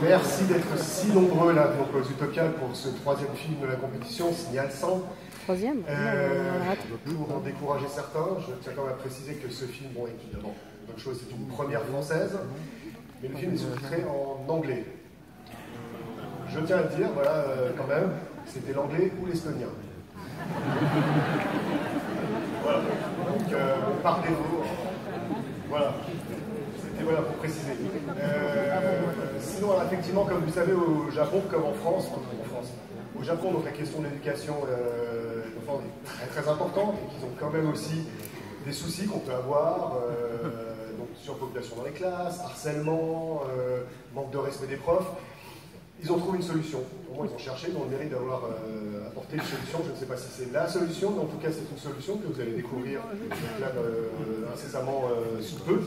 Merci d'être si nombreux là donc, aux Utopiales pour ce troisième film de la compétition, Signal 100. Troisième Pour en décourager certains, je tiens quand même à préciser que ce film, bon évidemment, bonne chose, c'est une première française, mais le film est sous-titré en anglais. Je tiens à le dire, voilà, quand même, c'était l'anglais ou l'estonien. Voilà, donc par défaut, voilà. Voilà, pour préciser. Sinon, alors, effectivement, comme vous savez, au Japon, comme en France, au Japon, donc la question de l'éducation est très importante et qu'ils ont quand même aussi des soucis qu'on peut avoir, donc surpopulation dans les classes, harcèlement, manque de respect des profs. Ils ont trouvé une solution. Au moins, ils ont cherché, ils ont le mérite d'avoir apporté une solution. Je ne sais pas si c'est la solution, mais en tout cas, c'est une solution que vous allez découvrir là, incessamment sous peu.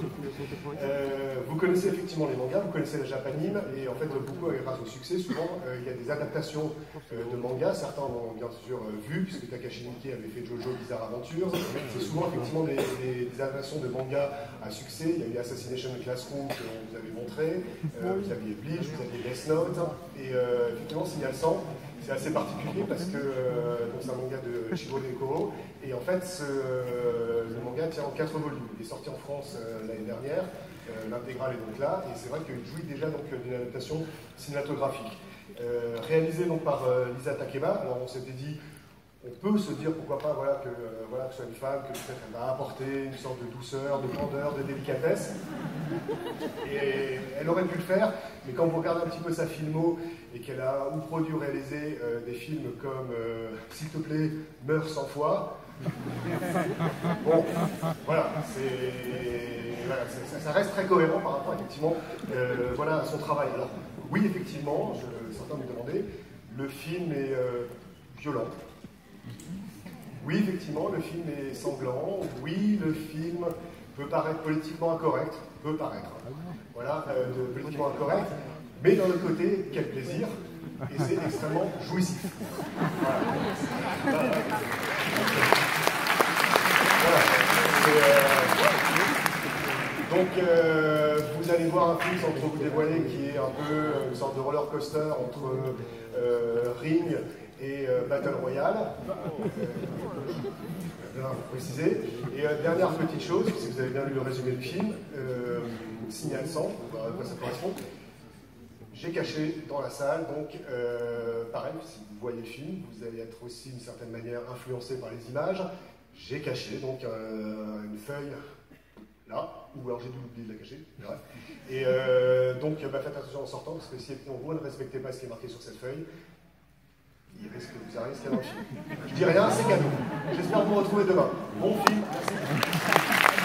Vous connaissez effectivement les mangas, vous connaissez la Japanime, et en fait, beaucoup grâce au succès, souvent, il y a des adaptations de mangas. Certains l'ont bien sûr vu, puisque Takashi Miike avait fait Jojo Bizarre Adventure. C'est souvent effectivement des adaptations de mangas à succès. Il y a eu Assassination Classroom que vous avez montré, vous aviez Bleach, vous aviez Death Note. Et effectivement, Signal 100, c'est assez particulier parce que c'est un manga de Shiro Nekoro. Et en fait, le manga tient en 4 volumes. Il est sorti en France l'année dernière. L'intégrale est donc là. Et c'est vrai qu'il jouit déjà d'une adaptation cinématographique. Réalisée donc, par Lisa Takeba. Alors on s'était dit, on peut se dire pourquoi pas que ce soit une femme, que peut-être elle va apporter une sorte de douceur, de candeur, de délicatesse. Et elle aurait pu le faire, mais quand vous regardez un petit peu sa filmo et qu'elle a ou produit ou réalisé des films comme S'il te plaît, meurs 100 fois, bon, voilà, ça reste très cohérent par rapport effectivement à son travail. Alors, oui, effectivement, certains me demandaient, le film est violent. Oui, effectivement, le film est sanglant. Oui, le film peut paraître politiquement incorrect. Peut paraître. Voilà, politiquement incorrect. Mais d'un autre côté, quel plaisir. Et c'est extrêmement jouissif. Voilà. Donc, vous allez voir un film, sans trop vous dévoiler, qui est un peu une sorte de roller coaster entre Ring et Battle Royale. Bien précisé. Et dernière petite chose, si vous avez bien lu le résumé du film, Signal 100, à quoi ça correspond. J'ai caché dans la salle, donc pareil, si vous voyez le film, vous allez être aussi d'une certaine manière influencé par les images. J'ai caché donc une feuille là, ou alors j'ai dû oublier de la cacher. Et donc faites attention en sortant, parce que si vous ne respectez pas ce qui est marqué sur cette feuille, il risque de vous arriver ce qu'il y a dans le film. Je dis rien, c'est cadeau. J'espère vous retrouver demain. Bon film, merci.